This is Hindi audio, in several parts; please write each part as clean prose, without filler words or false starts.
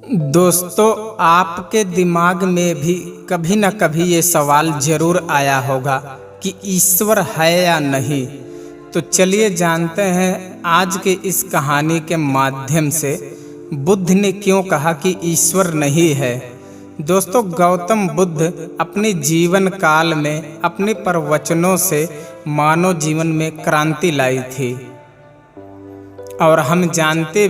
दोस्तों, आपके दिमाग में भी कभी न कभी ये सवाल जरूर आया होगा कि ईश्वर है या नहीं। तो चलिए जानते हैं आज के इस कहानी के माध्यम से बुद्ध ने क्यों कहा कि ईश्वर नहीं है। दोस्तों, गौतम बुद्ध अपने जीवन काल में अपने प्रवचनों से मानव जीवन में क्रांति लाई थी और हम जानते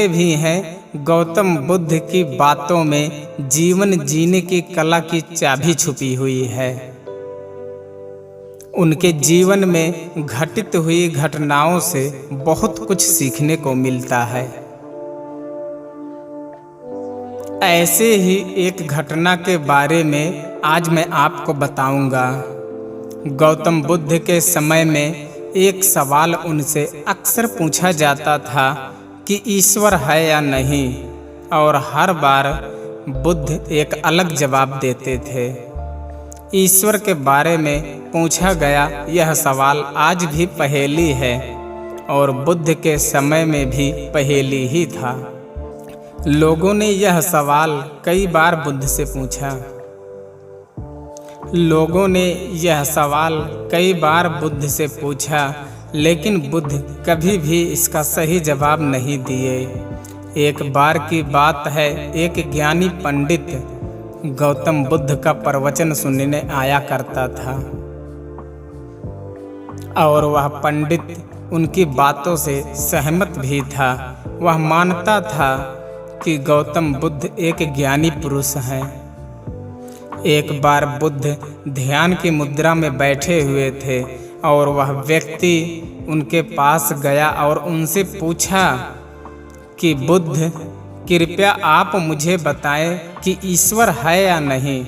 भी हैं गौतम बुद्ध की बातों में जीवन जीने की कला की चाबी छुपी हुई है। उनके जीवन में घटित हुई घटनाओं से बहुत कुछ सीखने को मिलता है। ऐसे ही एक घटना के बारे में आज मैं आपको बताऊंगा। गौतम बुद्ध के समय में एक सवाल उनसे अक्सर पूछा जाता था कि ईश्वर है या नहीं, और हर बार बुद्ध एक अलग जवाब देते थे। ईश्वर के बारे में पूछा गया यह सवाल आज भी पहेली है और बुद्ध के समय में भी पहेली ही था। लोगों ने यह सवाल कई बार बुद्ध से पूछा। लेकिन बुद्ध कभी भी इसका सही जवाब नहीं दिए। एक बार की बात है, एक ज्ञानी पंडित गौतम बुद्ध का प्रवचन सुनने आया करता था और वह पंडित उनकी बातों से सहमत भी था। वह मानता था कि गौतम बुद्ध एक ज्ञानी पुरुष हैं। एक बार बुद्ध ध्यान की मुद्रा में बैठे हुए थे और वह व्यक्ति उनके पास गया और उनसे पूछा कि बुद्ध, कृपया आप मुझे बताएं कि ईश्वर है या नहीं।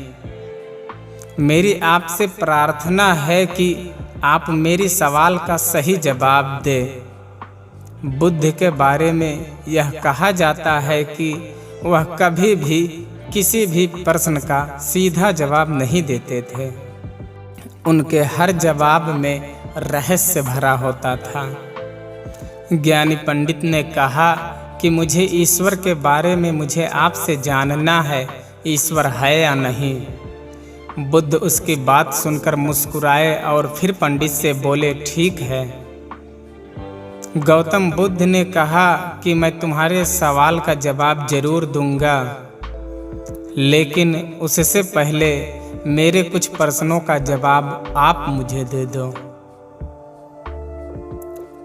मेरी आपसे प्रार्थना है कि आप मेरी सवाल का सही जवाब दें। बुद्ध के बारे में यह कहा जाता है कि वह कभी भी किसी भी प्रश्न का सीधा जवाब नहीं देते थे। उनके हर जवाब में रहस्य भरा होता था। ज्ञानी पंडित ने कहा कि मुझे ईश्वर के बारे में मुझे आपसे जानना है, ईश्वर है या नहीं। बुद्ध उसकी बात सुनकर मुस्कुराए और फिर पंडित से बोले, ठीक है। गौतम बुद्ध ने कहा कि मैं तुम्हारे सवाल का जवाब जरूर दूंगा, लेकिन उससे पहले मेरे कुछ प्रश्नों का जवाब आप मुझे दे दो।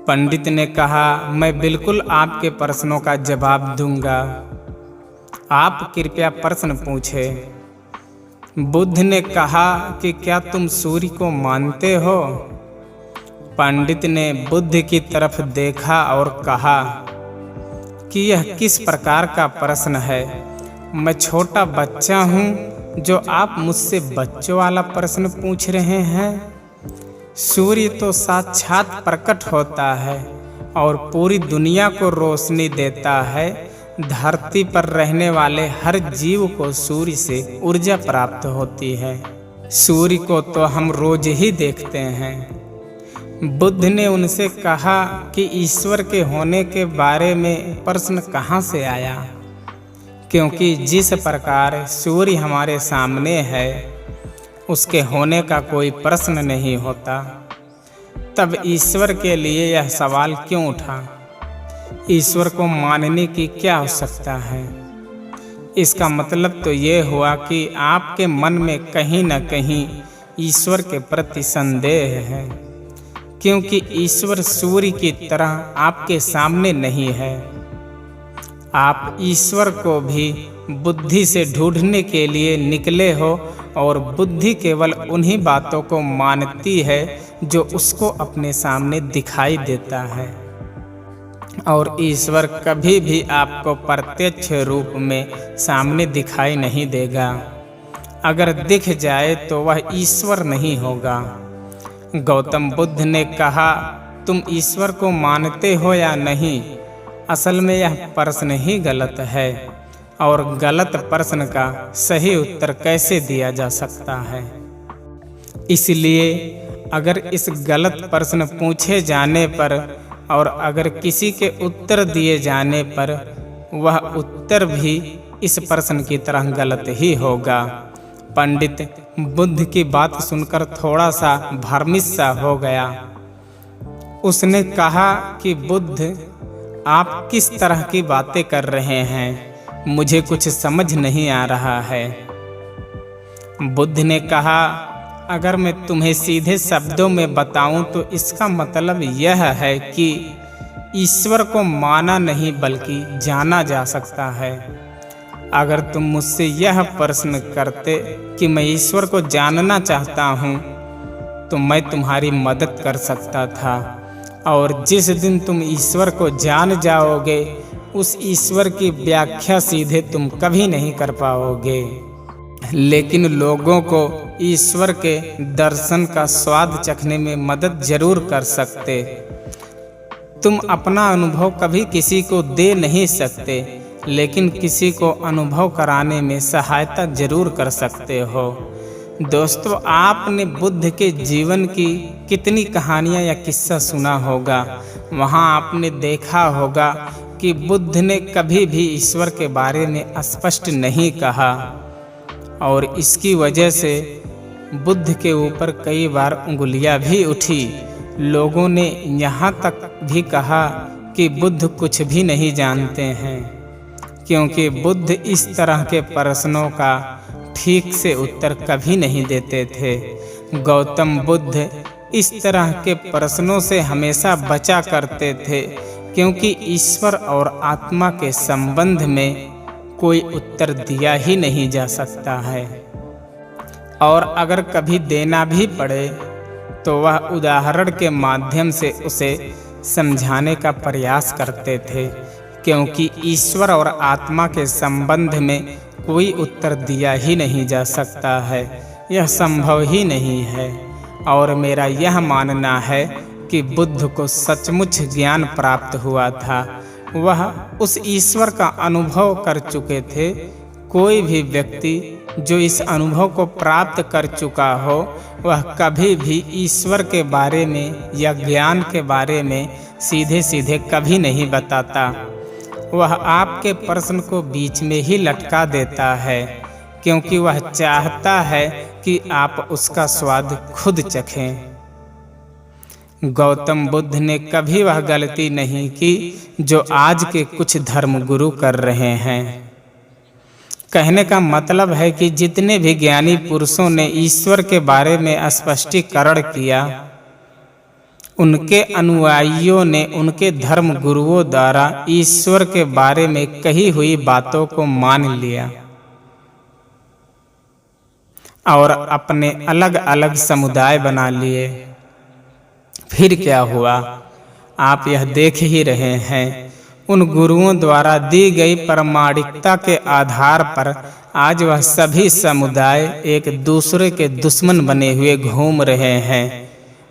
पंडित ने कहा, मैं बिल्कुल आपके प्रश्नों का जवाब दूंगा। आप कृपया प्रश्न पूछें। बुद्ध ने कहा कि क्या तुम सूर्य को मानते हो? पंडित ने बुद्ध की तरफ देखा और कहा कि यह किस प्रकार का प्रश्न है? मैं छोटा बच्चा हूँ जो आप मुझसे बच्चों वाला प्रश्न पूछ रहे हैं। सूर्य तो साक्षात प्रकट होता है और पूरी दुनिया को रोशनी देता है। धरती पर रहने वाले हर जीव को सूर्य से ऊर्जा प्राप्त होती है। सूर्य को तो हम रोज ही देखते हैं। बुद्ध ने उनसे कहा कि ईश्वर के होने के बारे में प्रश्न कहाँ से आया, क्योंकि जिस प्रकार सूर्य हमारे सामने है उसके होने का कोई प्रश्न नहीं होता। तब ईश्वर के लिए यह सवाल क्यों उठा? ईश्वर को मानने की क्या आवश्यकता है? इसका मतलब तो ये हुआ कि आपके मन में कहीं न कहीं ईश्वर के प्रति संदेह है, क्योंकि ईश्वर सूर्य की तरह आपके सामने नहीं है। आप ईश्वर को भी बुद्धि से ढूंढने के लिए निकले हो और बुद्धि केवल उन्हीं बातों को मानती है जो उसको अपने सामने दिखाई देता है, और ईश्वर कभी भी आपको प्रत्यक्ष रूप में सामने दिखाई नहीं देगा। अगर दिख जाए तो वह ईश्वर नहीं होगा। गौतम बुद्ध ने कहा, तुम ईश्वर को मानते हो या नहीं? असल में यह प्रश्न ही गलत है, और गलत प्रश्न का सही उत्तर कैसे दिया जा सकता है। इसलिए अगर इस गलत प्रश्न पूछे जाने पर और अगर किसी के उत्तर दिए जाने पर वह उत्तर भी इस प्रश्न की तरह गलत ही होगा। पंडित बुद्ध की बात सुनकर थोड़ा सा भ्रमित सा हो गया। उसने कहा कि बुद्ध, आप किस तरह की बातें कर रहे हैं, मुझे कुछ समझ नहीं आ रहा है। बुद्ध ने कहा, अगर मैं तुम्हें सीधे शब्दों में बताऊं तो इसका मतलब यह है कि ईश्वर को माना नहीं बल्कि जाना जा सकता है। अगर तुम मुझसे यह प्रश्न करते कि मैं ईश्वर को जानना चाहता हूँ तो मैं तुम्हारी मदद कर सकता था, और जिस दिन तुम ईश्वर को जान जाओगे उस ईश्वर की व्याख्या सीधे तुम कभी नहीं कर पाओगे। लेकिन लोगों को ईश्वर के दर्शन का स्वाद चखने में मदद जरूर कर सकते। तुम अपना अनुभव कभी किसी को दे नहीं सकते, लेकिन किसी को अनुभव कराने में सहायता जरूर कर सकते हो। दोस्तों, आपने बुद्ध के जीवन की कितनी कहानियाँ या किस्सा सुना होगा। वहाँ आपने देखा होगा कि बुद्ध ने कभी भी ईश्वर के बारे में स्पष्ट नहीं कहा, और इसकी वजह से बुद्ध के ऊपर कई बार उंगलियां भी उठी। लोगों ने यहाँ तक भी कहा कि बुद्ध कुछ भी नहीं जानते हैं, क्योंकि बुद्ध इस तरह के प्रश्नों का ठीक से उत्तर कभी नहीं देते थे। गौतम बुद्ध इस तरह के प्रश्नों से हमेशा बचा करते थे, क्योंकि ईश्वर और आत्मा के संबंध में कोई उत्तर दिया ही नहीं जा सकता है, और अगर कभी देना भी पड़े तो वह उदाहरण के माध्यम से उसे समझाने का प्रयास करते थे, क्योंकि ईश्वर और आत्मा के संबंध में कोई उत्तर दिया ही नहीं जा सकता है, यह संभव ही नहीं है। और मेरा यह मानना है कि बुद्ध को सचमुच ज्ञान प्राप्त हुआ था। वह उस ईश्वर का अनुभव कर चुके थे। कोई भी व्यक्ति जो इस अनुभव को प्राप्त कर चुका हो, वह कभी भी ईश्वर के बारे में या ज्ञान के बारे में सीधे सीधे कभी नहीं बताता। वह आपके प्रश्न को बीच में ही लटका देता है, क्योंकि वह चाहता है कि आप उसका स्वाद खुद चखें। गौतम बुद्ध ने कभी वह गलती नहीं की जो आज के कुछ धर्मगुरु कर रहे हैं। कहने का मतलब है कि जितने भी ज्ञानी पुरुषों ने ईश्वर के बारे में स्पष्टीकरण किया, उनके अनुयायियों ने उनके धर्म गुरुओं द्वारा ईश्वर के बारे में कही हुई बातों को मान लिया और अपने अलग अलग समुदाय बना लिए। फिर क्या हुआ, आप यह देख ही रहे हैं। उन गुरुओं द्वारा दी गई प्रामाणिकता के आधार पर आज वह सभी समुदाय एक दूसरे के दुश्मन बने हुए घूम रहे हैं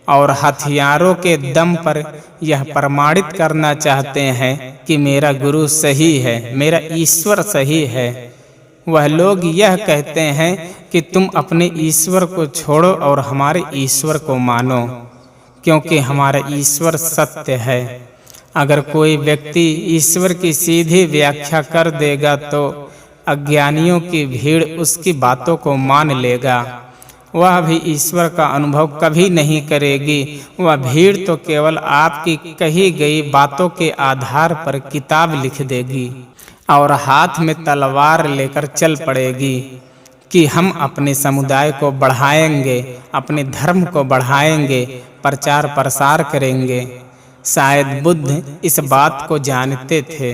और हथियारों के दम पर यह प्रमाणित करना चाहते हैं कि मेरा गुरु सही है, मेरा ईश्वर सही है। वह लोग यह कहते हैं कि तुम अपने ईश्वर को छोड़ो और हमारे ईश्वर को मानो, क्योंकि हमारा ईश्वर सत्य है। अगर कोई व्यक्ति ईश्वर की सीधी व्याख्या कर देगा तो अज्ञानियों की भीड़ उसकी बातों को मान लेगा। वह भी ईश्वर का अनुभव कभी नहीं करेगी। वह भीड़ तो केवल आपकी कही गई बातों के आधार पर किताब लिख देगी और हाथ में तलवार लेकर चल पड़ेगी कि हम अपने समुदाय को बढ़ाएंगे, अपने धर्म को बढ़ाएंगे, प्रचार प्रसार करेंगे। शायद बुद्ध इस बात को जानते थे,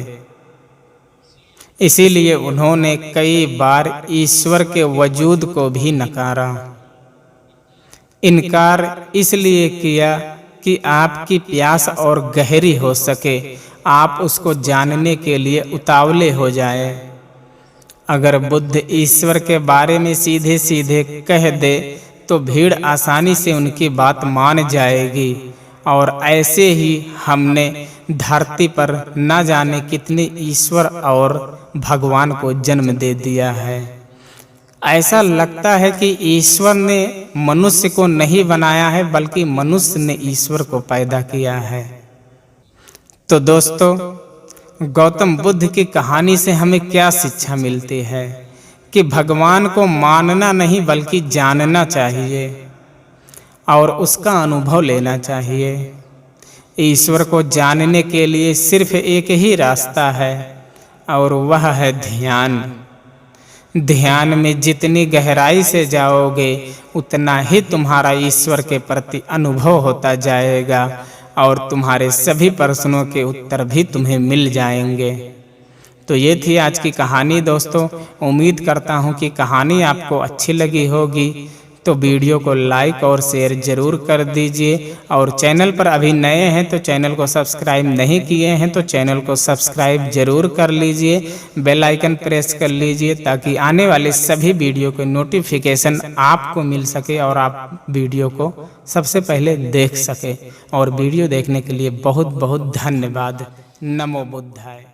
इसीलिए उन्होंने कई बार ईश्वर के वजूद को भी नकारा। इनकार इसलिए किया कि आपकी प्यास और गहरी हो सके, आप उसको जानने के लिए उतावले हो जाए। अगर बुद्ध ईश्वर के बारे में सीधे सीधे कह दे तो भीड़ आसानी से उनकी बात मान जाएगी, और ऐसे ही हमने धरती पर न जाने कितने ईश्वर और भगवान को जन्म दे दिया है। ऐसा लगता है कि ईश्वर ने मनुष्य को नहीं बनाया है, बल्कि मनुष्य ने ईश्वर को पैदा किया है। तो दोस्तों, गौतम बुद्ध की कहानी से हमें क्या शिक्षा मिलती है कि भगवान को मानना नहीं बल्कि जानना चाहिए और उसका अनुभव लेना चाहिए। ईश्वर को जानने के लिए सिर्फ एक ही रास्ता है और वह है ध्यान। ध्यान में जितनी गहराई से जाओगे उतना ही तुम्हारा ईश्वर के प्रति अनुभव होता जाएगा और तुम्हारे सभी प्रश्नों के उत्तर भी तुम्हें मिल जाएंगे। तो ये थी आज की कहानी दोस्तों। उम्मीद करता हूँ कि कहानी आपको अच्छी लगी होगी। तो वीडियो को लाइक और शेयर जरूर कर दीजिए और चैनल पर अभी नए हैं तो चैनल को सब्सक्राइब नहीं किए हैं तो चैनल को सब्सक्राइब जरूर कर लीजिए, बेल आइकन प्रेस कर लीजिए ताकि आने वाले सभी वीडियो के नोटिफिकेशन आपको मिल सके और आप वीडियो को सबसे पहले देख सके। और वीडियो देखने के लिए बहुत बहुत धन्यवाद। नमो बुद्धाय।